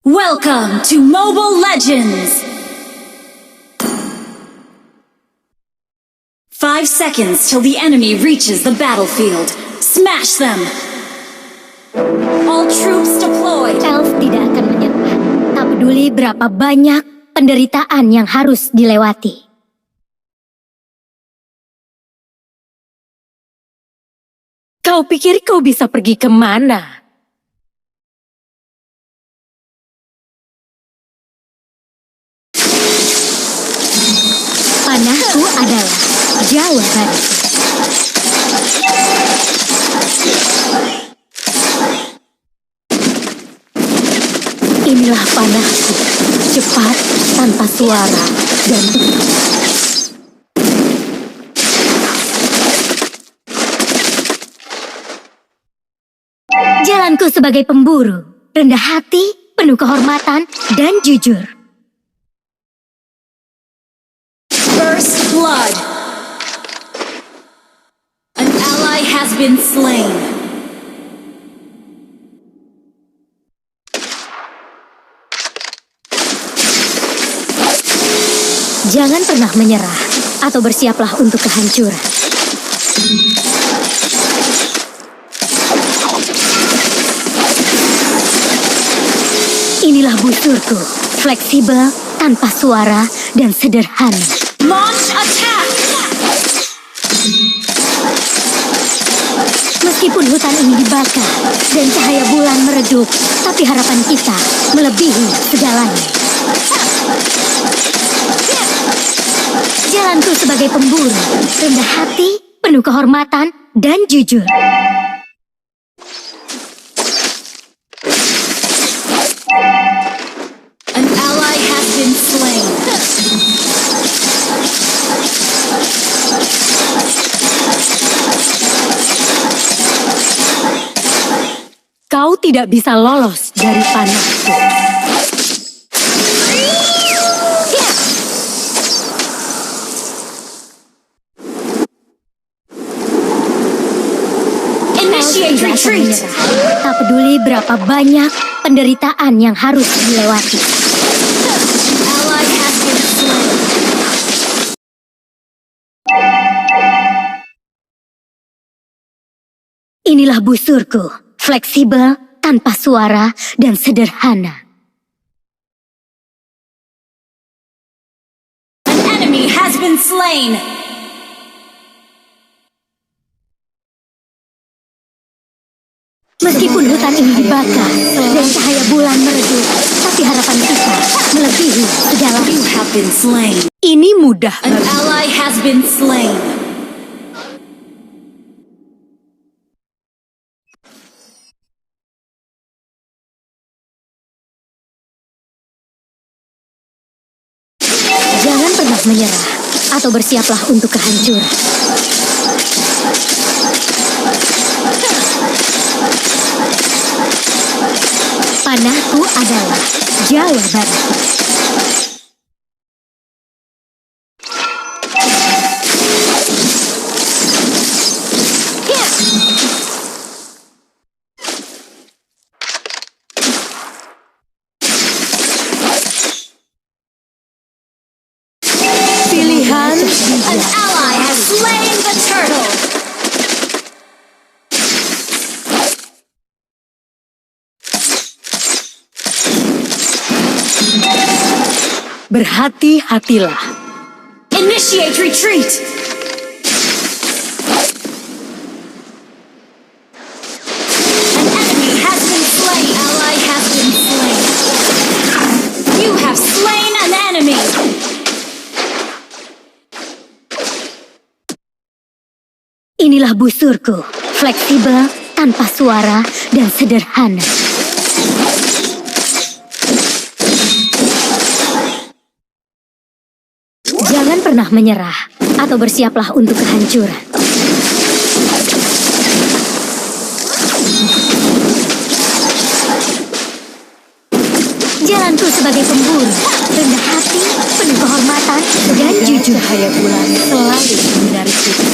Welcome to Mobile Legends! 5 seconds till the enemy reaches the battlefield. Smash them! All troops deployed! Elf tidak akan menyerah, tak peduli berapa banyak penderitaan yang harus dilewati. Kau pikir kau bisa pergi kemana? Panahku adalah jawaban. Inilah panahku, cepat, tanpa suara, dan tepat. Jalanku sebagai pemburu, rendah hati, penuh kehormatan, dan jujur. First blood! An ally has been slain. Jangan pernah menyerah, atau bersiaplah untuk kehancuran. Inilah busurku, fleksibel, tanpa suara, dan sederhana. Launch attack! Meskipun hutan ini dibakar dan cahaya bulan meredup, tapi harapan kita melebihi segalanya. Jalanku sebagai pemburu, rendah hati, penuh kehormatan, dan jujur. An ally has been slain. Kau tidak bisa lolos dari panahku. Initiate Tidak akan retreat! menyerah, tak peduli berapa banyak penderitaan yang harus dilewati. Ally has been slain. Inilah busurku, fleksibel, tanpa suara, dan sederhana. An enemy has been slain. Meskipun hutan ini dibakar dan cahaya bulan meredup, tapi harapan kita melebihi segalanya. You have been slain. Ini mudah An bagi ally has been slain. Jangan pernah menyerah, atau bersiaplah untuk kehancuran. Panahku adalah jawabanku. pilihan. An ally has slain the turtle. Berhati-hatilah. Initiate retreat. An enemy has been slain. Ally has been slain. You have slain an enemy. Inilah busurku, fleksibel, tanpa suara, dan sederhana. Jangan pernah menyerah, atau bersiaplah untuk kehancuran. Jalanku sebagai pemburu, rendah hati, penuh kehormatan, dan jujur. Cahaya bulan selalu menyinari kita.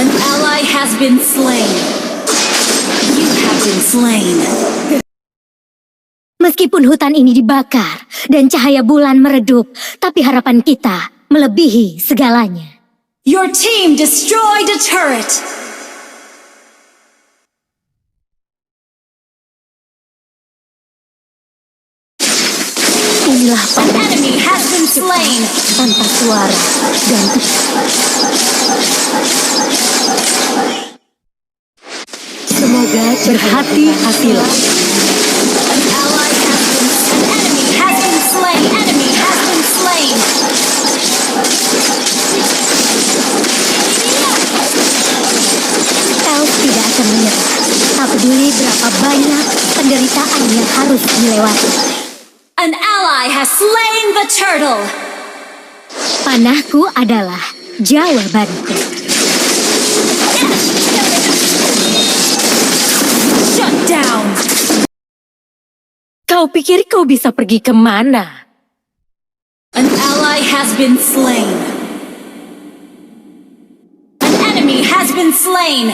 An ally has been slain. You have been slain. Meskipun hutan ini dibakar dan cahaya bulan meredup, tapi harapan kita melebihi segalanya. Your team destroyed a turret. Inilah An enemy has been slain. tanpa suara dan Semoga berhati-hatilah. An ally has been. An enemy has been slain. Enemy has been slain. Elf tidak akan menyerah. Tak peduli berapa banyak penderitaan yang harus dilewati. An ally has slain the turtle. Panahku adalah jawabanku. Shut down. Kau pikir kau bisa pergi kemana? An ally has been slain. An enemy has been slain.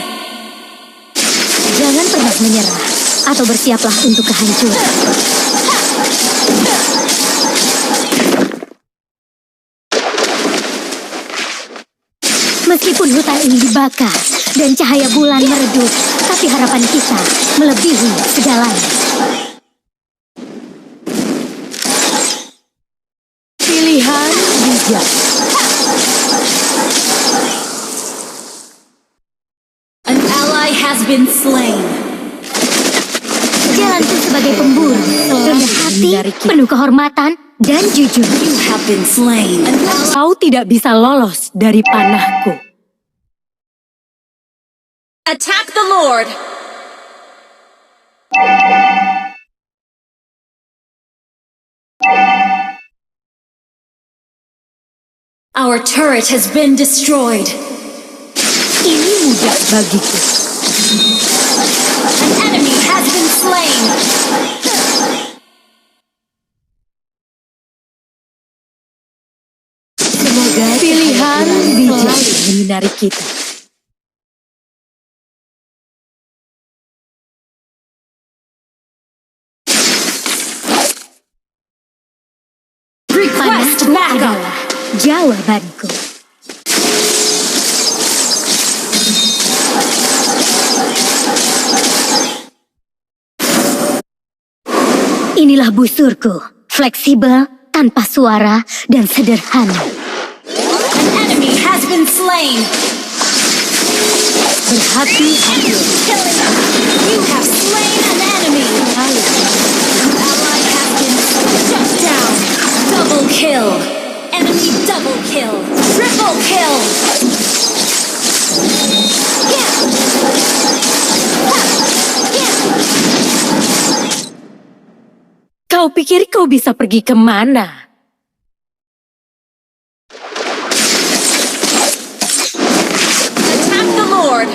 Jangan pernah menyerah atau bersiaplah untuk kehancuran. Meskipun hutan ini dibakar dan cahaya bulan meredup, tapi harapan kita melebihi segalanya. Pilihan bijak. An ally has been slain. Jalanku sebagai pemburu, rendah hati, penuh kehormatan, dan jujur. You have been slain. An ally Kau tidak bisa lolos dari panahku. attack the Lord. Our turret has been destroyed. Ini mudah bagiku. An enemy has been slain. Semoga pilihan bijak menyinari kita. Request Panahku backup. adalah jawabanku. Inilah busurku, fleksibel, tanpa suara, dan sederhana. An enemy has been slain. Berhati-hati. You have slain an enemy. An ally has been shut down. Double kill. Enemy double kill. Triple kill. Kau pikir kau bisa pergi kemana? Attack the Lord.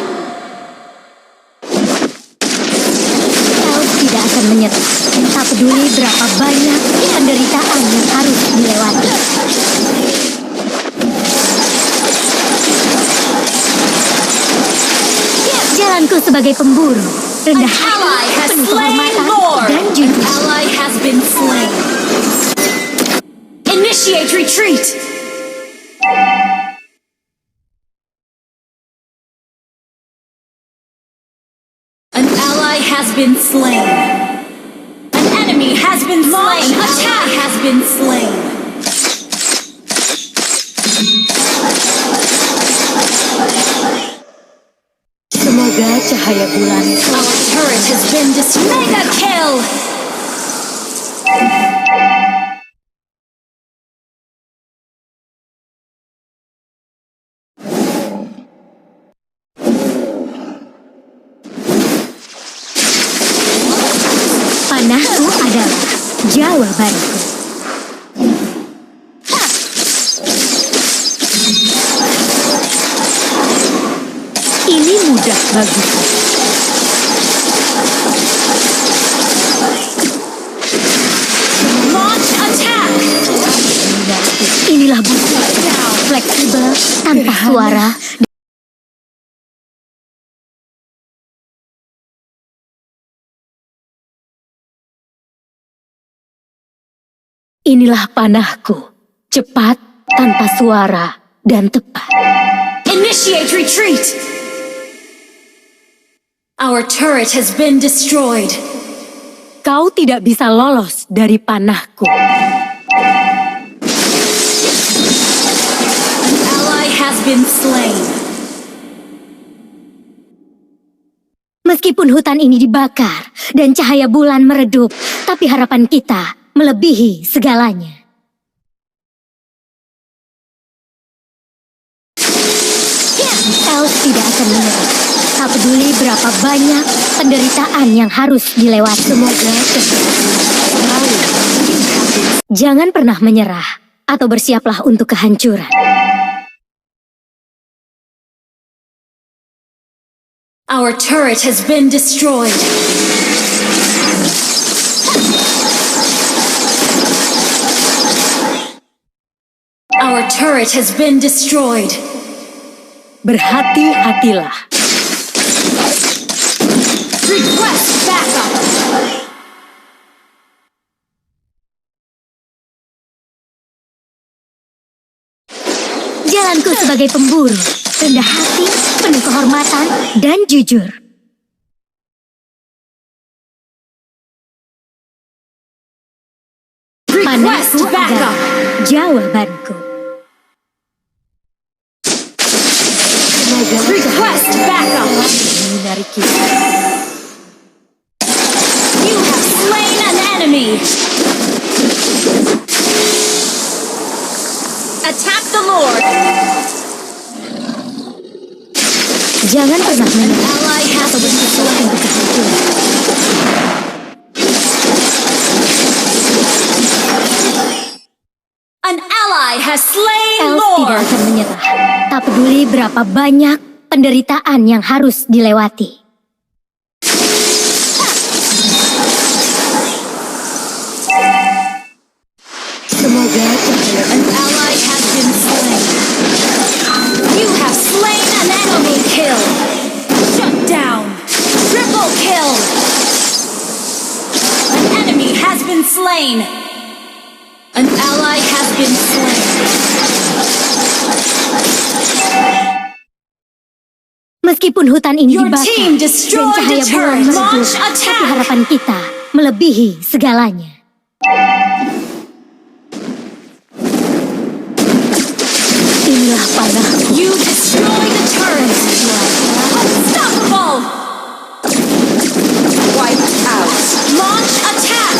Elf tidak akan menyerah, tak peduli berapa banyak penderitaan yang harus dilewati. Jalanku sebagai pemburu, An rendah ally hati, has penuh slain kehormatan, Lord. dan An jujur. ally has been slain. Initiate retreat. An ally has been slain. An enemy has been slain. Attack has been slain. Semoga cahaya bulan Our turret has been destroyed. Mega kill. Panahku adalah jawabanku. ini mudah bagiku. Launch attack. Inilah buku fleksibel, tanpa suara, Inilah panahku, cepat, tanpa suara, dan tepat. Initiate retreat! Our turret has been destroyed. Kau tidak bisa lolos dari panahku. An ally has been slain. Meskipun hutan ini dibakar dan cahaya bulan meredup, tapi harapan kita melebihi segalanya. Elf tidak akan menyerah. Tak peduli berapa banyak penderitaan yang harus dilewati. Semoga selalu. Jangan pernah menyerah atau bersiaplah untuk kehancuran. Our turret has been destroyed. Our turret has been destroyed. Berhati-hatilah. Request backup. Jalanku sebagai pemburu, rendah hati, penuh kehormatan, dan jujur. Request Panahku adalah backup. jawabanku. Request backup. Menyinari kita. You have slain an enemy. Attack the Lord. Jangan pernah menyerah Ally has atau been bersiaplah slain. untuk kehancuran. An ally has slain Elf tidak Lord. akan menyerah. Tak peduli berapa banyak penderitaan yang harus dilewati. Semoga cahaya An ally has been slain. You have slain an enemy. Kill. Shut down. Triple kill. An enemy has been slain. An ally has been slain. Meskipun hutan ini Your dibakar team dan destroyed cahaya the bulan turret. meredup, Launch tapi attack. harapan kita melebihi segalanya. inilah panahku. You destroy the turret. Unstoppable. Wiped out. Launch attack.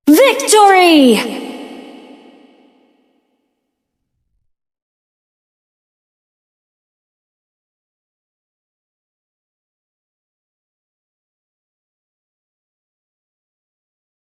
Victory!